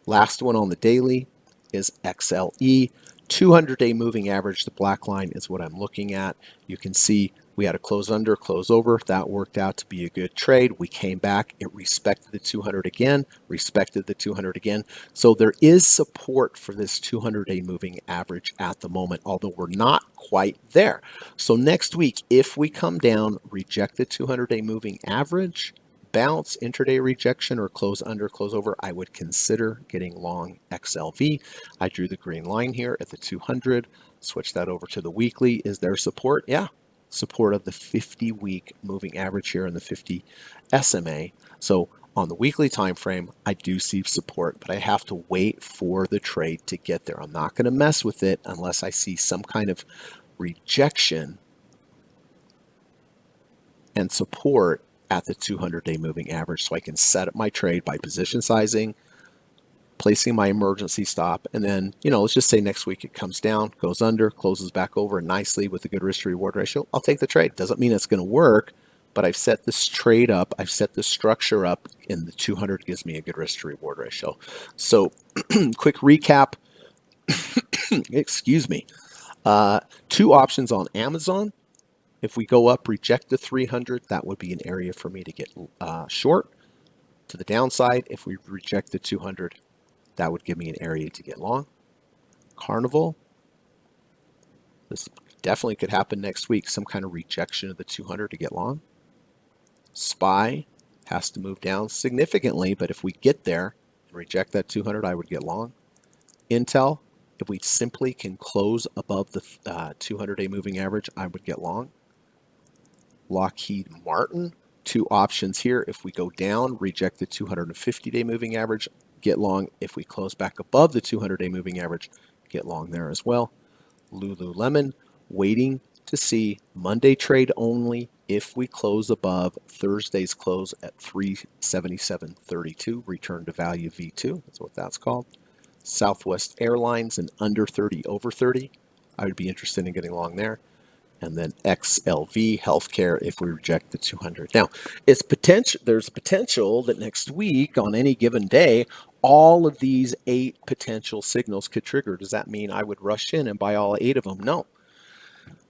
Last one on the daily is XLE. 200-day moving average, the black line, is what I'm looking at. You can see we had a close under, close over. That worked out to be a good trade. We came back. It respected the 200 again, respected the 200 again. So there is support for this 200-day moving average at the moment, although we're not quite there. So next week, if we come down, reject the 200-day moving average, bounce, intraday rejection, or close under, close over, I would consider getting long XLV. I drew the green line here at the 200. Switch that over to the weekly. Is there support? Yeah, support of the 50-week moving average here in the 50 SMA. So on the weekly time frame, I do see support, but I have to wait for the trade to get there. I'm not going to mess with it unless I see some kind of rejection and support at the 200-day moving average, so I can set up my trade by position sizing, placing my emergency stop, and then, let's just say next week it comes down, goes under, closes back over nicely with a good risk to reward ratio. I'll take the trade. Doesn't mean it's going to work, but I've set this trade up, I've set the structure up, and the 200 gives me a good risk to reward ratio. So quick recap. Excuse me. Two options on Amazon. If we go up, reject the 300, that would be an area for me to get short. To the downside, if we reject the 200, that would give me an area to get long. Carnival, this definitely could happen next week, some kind of rejection of the 200 to get long. SPY has to move down significantly, but if we get there and reject that 200, I would get long. Intel, if we simply can close above the 200-day moving average, I would get long. Lockheed Martin, two options here. If we go down, reject the 250-day moving average, get long. If we close back above the 200-day moving average, get long there as well. Lululemon, waiting to see Monday trade only. If we close above Thursday's close at 377.32, return to value V2, that's what that's called. Southwest Airlines, and under 30, over 30, I would be interested in getting long there. And then XLV healthcare if we reject the 200. Now, there's potential that next week on any given day, all of these 8 potential signals could trigger. Does that mean I would rush in and buy all 8 of them? No.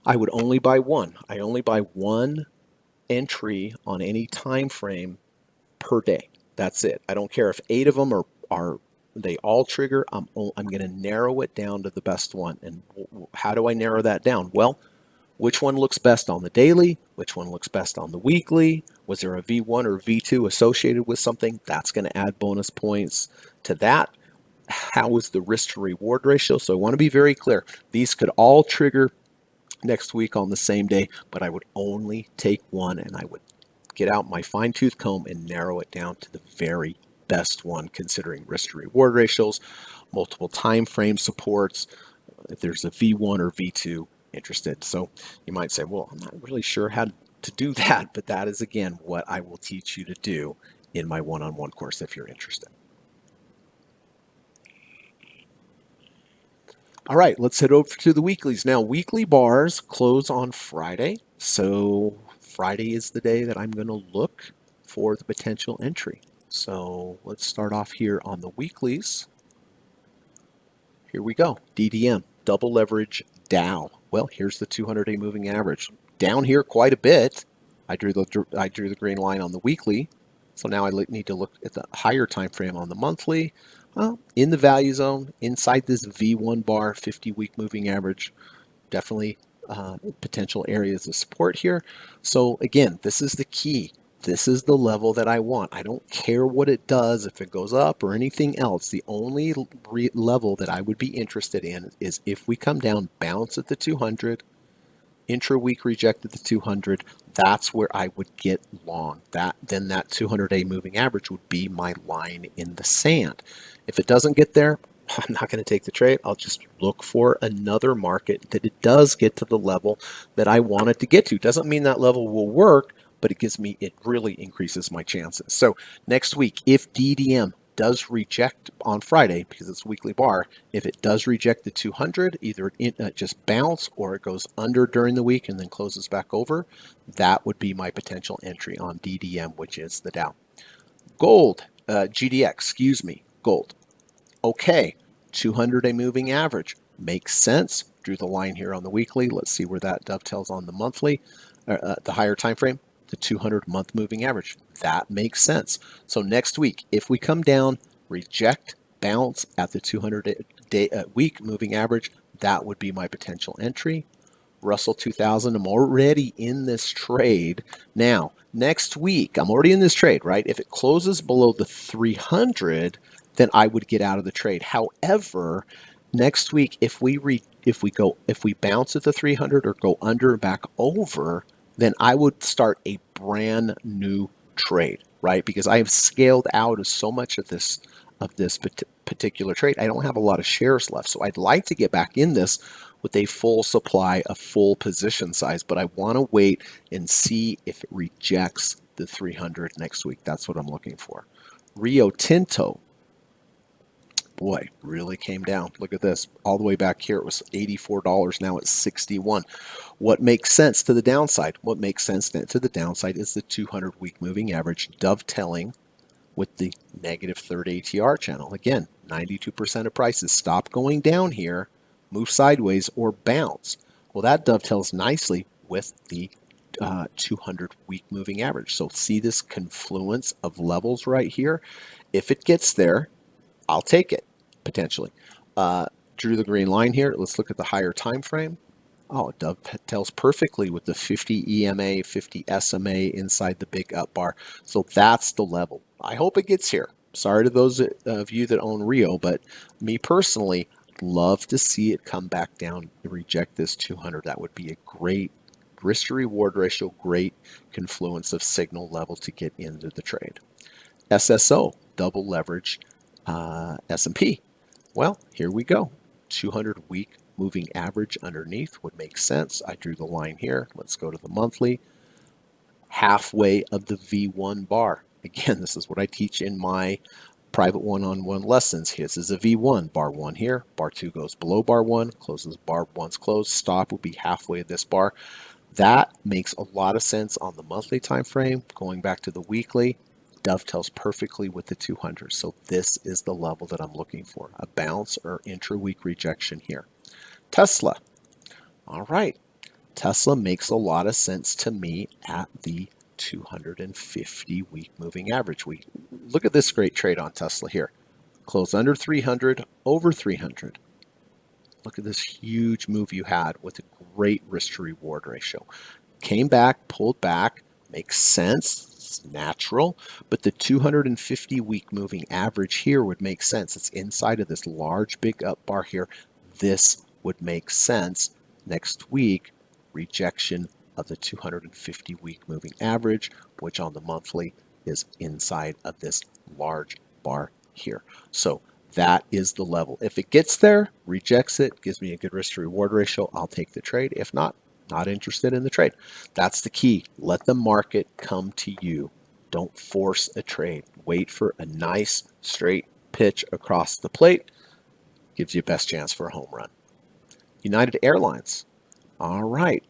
I would only buy one. I only buy one entry on any time frame per day. That's it. I don't care if 8 of them are they all trigger. I'm going to narrow it down to the best one. And how do I narrow that down? Well, which one looks best on the daily? Which one looks best on the weekly? Was there a V1 or V2 associated with something? That's going to add bonus points to that. How is the risk to reward ratio? So I want to be very clear. These could all trigger next week on the same day, but I would only take one, and I would get out my fine-tooth comb and narrow it down to the very best one, considering risk to reward ratios, multiple time frame supports, if there's a V1 or V2 interested. So you might say, well, I'm not really sure how to do that, but that is, again, what I will teach you to do in my one-on-one course if you're interested. All right, let's head over to the weeklies. Now, weekly bars close on Friday, so Friday is the day that I'm going to look for the potential entry. So let's start off here on the weeklies. Here we go. DDM, double leverage Dow. Well, here's the 200-day moving average. Down here quite a bit. I drew the green line on the weekly. So now I need to look at the higher time frame on the monthly. Well, in the value zone, inside this V1 bar, 50-week moving average, definitely potential areas of support here. So again, this is the key. This is the level that I want. I don't care what it does, if it goes up or anything else. The only level that I would be interested in is if we come down, bounce at the 200, intra-week rejected the 200, that's where I would get long. Then that 200-day moving average would be my line in the sand. If it doesn't get there, I'm not going to take the trade. I'll just look for another market that it does get to the level that I want it to get to. Doesn't mean that level will work, but it really increases my chances. So next week, if DDM does reject on Friday, because it's a weekly bar, if it does reject the 200, either it just bounce or it goes under during the week and then closes back over, that would be my potential entry on DDM, which is the Dow. Gold, GDX, excuse me, gold. Okay, 200-day moving average makes sense. Drew the line here on the weekly. Let's see where that dovetails on the monthly, the higher time frame, the 200-month moving average. That makes sense. So next week, if we come down, reject, bounce at the 200-day week moving average, that would be my potential entry. Russell 2000, I'm already in this trade. Now, next week, I'm already in this trade, right? If it closes below the 300, then I would get out of the trade. However, next week, if we bounce at the 300 or go under and back over, then I would start a brand new trade, right? Because I have scaled out of so much of this particular trade. I don't have a lot of shares left, so I'd like to get back in this with a full supply, a full position size, but I want to wait and see if it rejects the 300 next week. That's what I'm looking for. Rio Tinto, boy, really came down. Look at this. All the way back here, it was $84. Now it's 61. What makes sense to the downside? What makes sense to the downside is the 200-week moving average dovetailing with the negative third ATR channel. Again, 92% of prices stop going down here, move sideways, or bounce. Well, that dovetails nicely with the 200-week moving average. So see this confluence of levels right here? If it gets there, I'll take it, potentially. Drew the green line here. Let's look at the higher time frame. Oh, it dovetails perfectly with the 50 EMA, 50 SMA inside the big up bar. So that's the level. I hope it gets here. Sorry to those of you that own Rio, but me personally, love to see it come back down and reject this 200. That would be a great risk to reward ratio, great confluence of signal level to get into the trade. SSO, double leverage S&P. Well, here we go. 200-week moving average underneath would make sense. I drew the line here. Let's go to the monthly. Halfway of the V1 bar. Again, this is what I teach in my private one-on-one lessons. This is a V1, bar 1 here. Bar 2 goes below bar 1, closes bar 1's closed. Stop would be halfway of this bar. That makes a lot of sense on the monthly time frame. Going back to the weekly, dovetails perfectly with the 200. So this is the level that I'm looking for, a bounce or intra-week rejection here. Tesla. All right. Tesla makes a lot of sense to me at the 250-week moving average. We look at this great trade on Tesla here. Close under 300, over 300. Look at this huge move you had with a great risk to reward ratio. Came back, pulled back, makes sense. It's natural, but the 250-week moving average here would make sense. It's inside of this large big up bar here. This would make sense. Next week, rejection of the 250-week moving average, which on the monthly is inside of this large bar here. So that is the level. If it gets there, rejects it, gives me a good risk to reward ratio, I'll take the trade. If not interested in the trade. That's the key. Let the market come to you. Don't force a trade. Wait for a nice straight pitch across the plate. Gives you best chance for a home run. United Airlines. All right.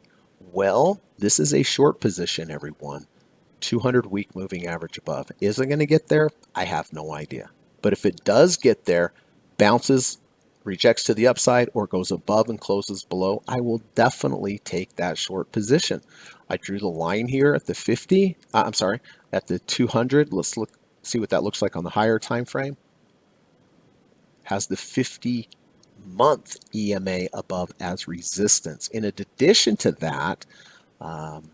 Well, this is a short position, everyone. 200-week moving average above. Is it going to get there? I have no idea. But if it does get there, bounces, rejects to the upside, or goes above and closes below, I will definitely take that short position. I drew the line here at the 50. At the 200. Let's see what that looks like on the higher time frame. has the 50-month EMA above as resistance. In addition to that, um,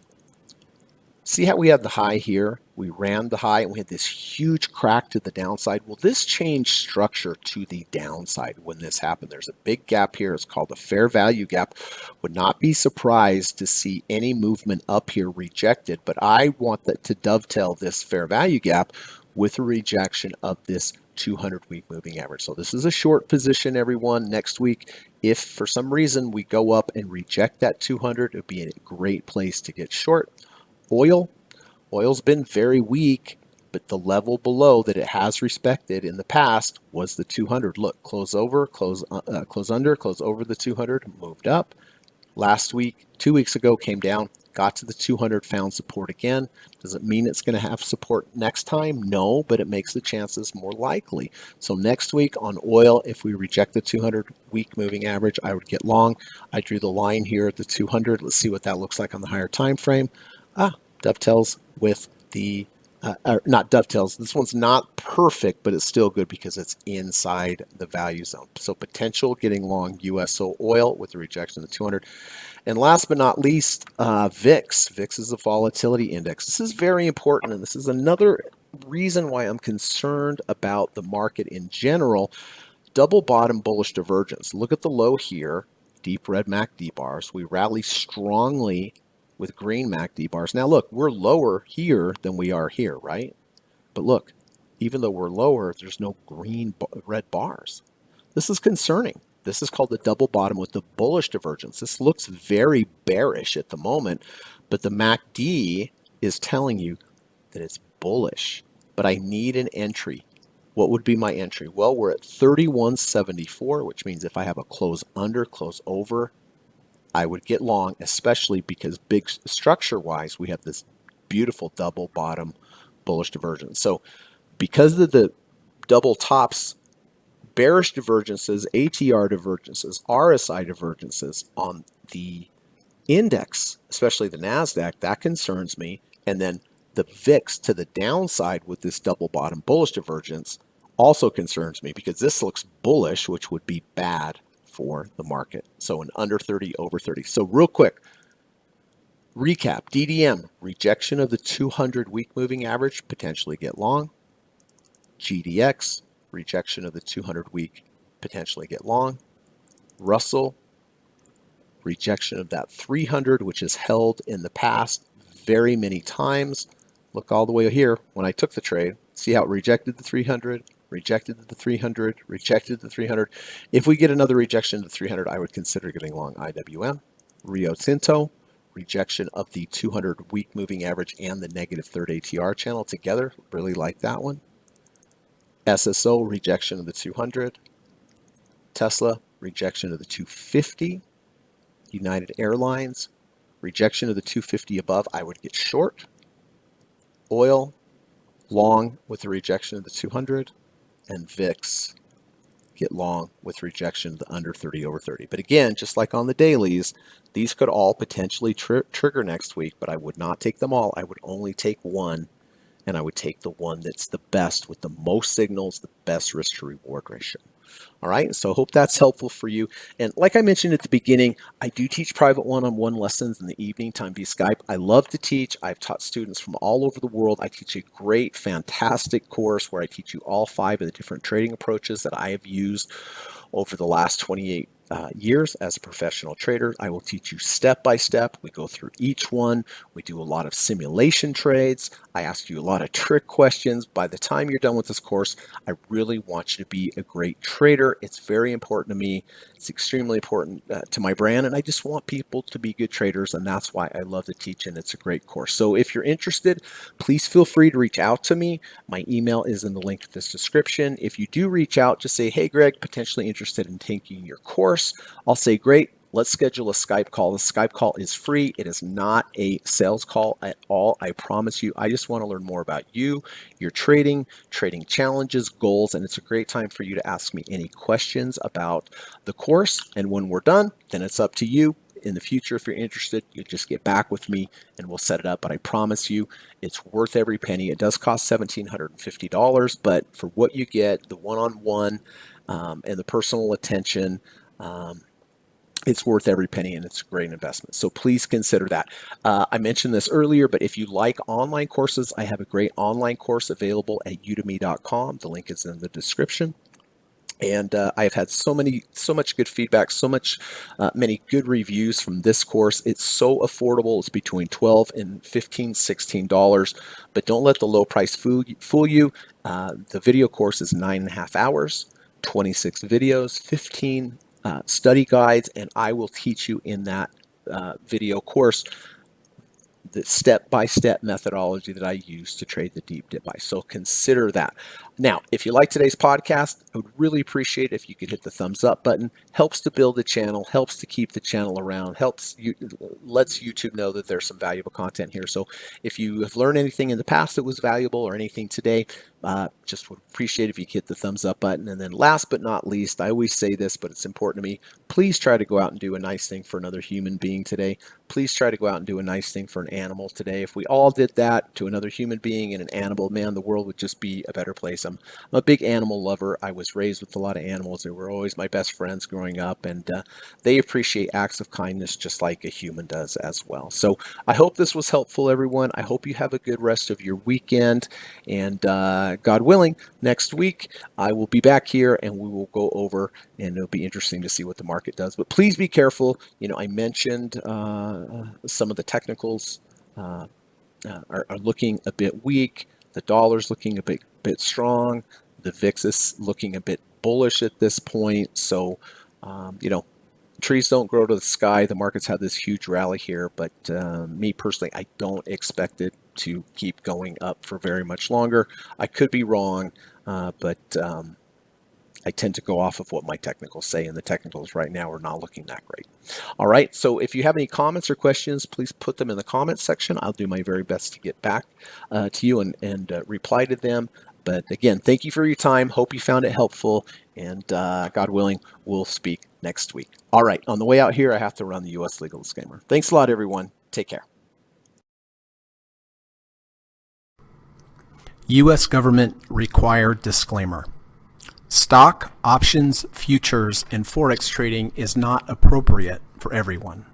see how we had the high here? We ran the high and we had this huge crack to the downside. Well, this changed structure to the downside when this happened. There's a big gap here. It's called the fair value gap. Would not be surprised to see any movement up here rejected, but I want that to dovetail this fair value gap with a rejection of this 200-week moving average. So this is a short position, everyone. Next week, if for some reason we go up and reject that 200, it would be a great place to get short. Oil's been very weak, but the level below that it has respected in the past was the 200. Look, close over, close under, close over the 200, moved up. Last week, 2 weeks ago, came down, got to the 200, found support again. Does it mean it's going to have support next time? No, but it makes the chances more likely. So next week on oil, if we reject the 200-week moving average, I would get long. I drew the line here at the 200. Let's see what that looks like on the higher time frame. Dovetails with the not dovetails. This one's not perfect, but it's still good because it's inside the value zone. So potential getting long USO oil with the rejection of the 200. And last but not least, VIX. VIX is a volatility index. This is very important, and this is another reason why I'm concerned about the market in general. Double bottom bullish divergence. Look at the low here, deep red MACD bars. We rally strongly with green MACD bars. Now look, we're lower here than we are here, right? But look, even though we're lower, there's no red bars. This is concerning. This is called the double bottom with the bullish divergence. This looks very bearish at the moment, but the MACD is telling you that it's bullish. But I need an entry. What would be my entry? Well, we're at 31.74, which means if I have a close under, close over, I would get long, especially because big structure-wise, we have this beautiful double bottom bullish divergence. So because of the double tops, bearish divergences, ATR divergences, RSI divergences on the index, especially the NASDAQ, that concerns me. And then the VIX to the downside with this double bottom bullish divergence also concerns me because this looks bullish, which would be bad for the market. So an under 30, over 30. So real quick, recap, DDM, rejection of the 200-week moving average, potentially get long. GDX, rejection of the 200-week, potentially get long. Russell, rejection of that 300, which is held in the past very many times. Look all the way here when I took the trade. See how it rejected the 300, rejected the 300, rejected the 300. If we get another rejection to 300, I would consider getting long IWM. Rio Tinto, rejection of the 200-week moving average and the negative third ATR channel together. Really like that one. SSO, rejection of the 200. Tesla, rejection of the 250. United Airlines, rejection of the 250 above, I would get short. Oil, long with the rejection of the 200. And VIX, get long with rejection of the under 30, over 30. But again, just like on the dailies, these could all potentially trigger next week, but I would not take them all. I would only take one, and I would take the one that's the best with the most signals, the best risk to reward ratio. All right, so I hope that's helpful for you. And like I mentioned at the beginning, I do teach private one-on-one lessons in the evening time via Skype. I love to teach. I've taught students from all over the world. I teach a great, fantastic course where I teach you all 5 of the different trading approaches that I have used over the last 28 years as a professional trader. I will teach you step by step. We go through each one. We do a lot of simulation trades. I ask you a lot of trick questions. By the time you're done with this course, I really want you to be a great trader. It's very important to me. It's extremely important to my brand, and I just want people to be good traders, and that's why I love to teach, and it's a great course. So if you're interested, please feel free to reach out to me. My email is in the link to this description. If you do reach out, just say, hey, Greg, potentially interested in taking your course. I'll say, great, let's schedule a Skype call. The Skype call is free. It is not a sales call at all. I promise you. I just want to learn more about you, your trading challenges, goals, and it's a great time for you to ask me any questions about the course. And when we're done, then it's up to you. In the future, if you're interested, you just get back with me and we'll set it up. But I promise you, it's worth every penny. It does cost $1,750, but for what you get, the one-on-one and the personal attention. It's worth every penny, and it's a great investment. So please consider that. I mentioned this earlier, but if you like online courses, I have a great online course available at udemy.com. The link is in the description. And I've had so much good feedback, many good reviews from this course. It's so affordable. It's between $12 and $16. But don't let the low price fool you. The video course is 9.5 hours, 26 videos, 15 study guides, and I will teach you in that video course the step-by-step methodology that I use to trade the deep dip buy. So consider that. Now, if you like today's podcast, I would really appreciate it if you could hit the thumbs up button. Helps to build the channel, helps to keep the channel around, lets YouTube know that there's some valuable content here. So if you have learned anything in the past that was valuable or anything today, just would appreciate if you hit the thumbs up button. And then last but not least, I always say this, but it's important to me, please try to go out and do a nice thing for another human being today. Please try to go out and do a nice thing for an animal today. If we all did that to another human being and an animal, man, the world would just be a better place. I'm a big animal lover. I was raised with a lot of animals. They were always my best friends growing up, and they appreciate acts of kindness just like a human does as well. So I hope this was helpful, everyone. I hope you have a good rest of your weekend, and God willing, next week I will be back here and we will go over, and it'll be interesting to see what the market does. But please be careful. I mentioned some of the technicals are looking a bit weak. The dollar's looking a bit strong. The VIX is looking a bit bullish at this point. So, trees don't grow to the sky. The market's had this huge rally here, but me personally, I don't expect it to keep going up for very much longer. I could be wrong, but I tend to go off of what my technicals say, and the technicals right now are not looking that great. All right, so if you have any comments or questions, please put them in the comments section. I'll do my very best to get back to you and reply to them. But again, thank you for your time. Hope you found it helpful, and God willing, we'll speak next week. All right, on the way out here, I have to run the U.S. legal disclaimer. Thanks a lot, everyone. Take care. U.S. government required disclaimer. Stock, options, futures, and forex trading is not appropriate for everyone.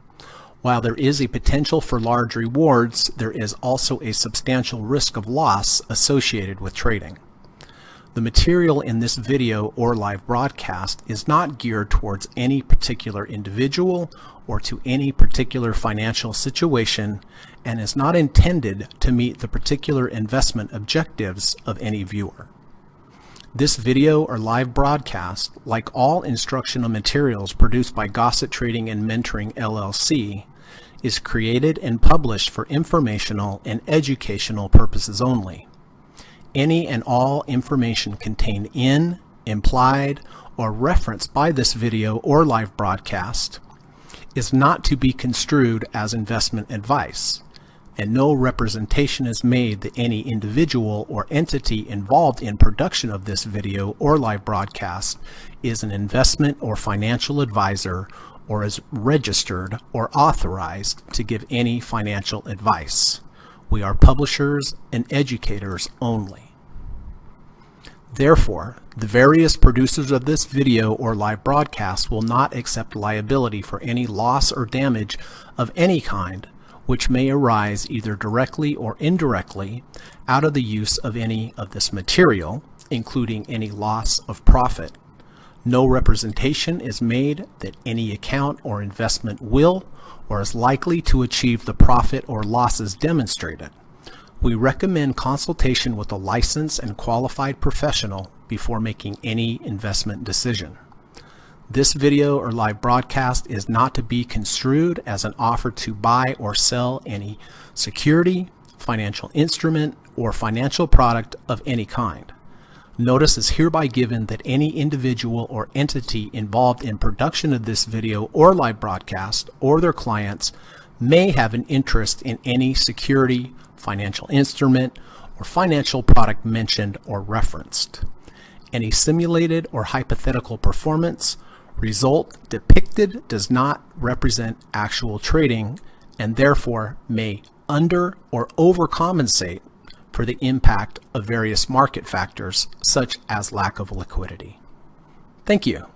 While there is a potential for large rewards, there is also a substantial risk of loss associated with trading. The material in this video or live broadcast is not geared towards any particular individual or to any particular financial situation and is not intended to meet the particular investment objectives of any viewer. This video or live broadcast, like all instructional materials produced by Gossett Trading and Mentoring LLC, is created and published for informational and educational purposes only. Any and all information contained in, implied, or referenced by this video or live broadcast is not to be construed as investment advice, and no representation is made that any individual or entity involved in production of this video or live broadcast is an investment or financial advisor or is registered or authorized to give any financial advice. We are publishers and educators only. Therefore, the various producers of this video or live broadcast will not accept liability for any loss or damage of any kind which may arise either directly or indirectly out of the use of any of this material, including any loss of profit. No representation is made that any account or investment will or is likely to achieve the profit or losses demonstrated. We recommend consultation with a licensed and qualified professional before making any investment decision. This video or live broadcast is not to be construed as an offer to buy or sell any security, financial instrument, or financial product of any kind. Notice is hereby given that any individual or entity involved in production of this video or live broadcast or their clients may have an interest in any security, financial instrument, or financial product mentioned or referenced. Any simulated or hypothetical performance result depicted does not represent actual trading and therefore may under or overcompensate for the impact of various market factors such as lack of liquidity. Thank you.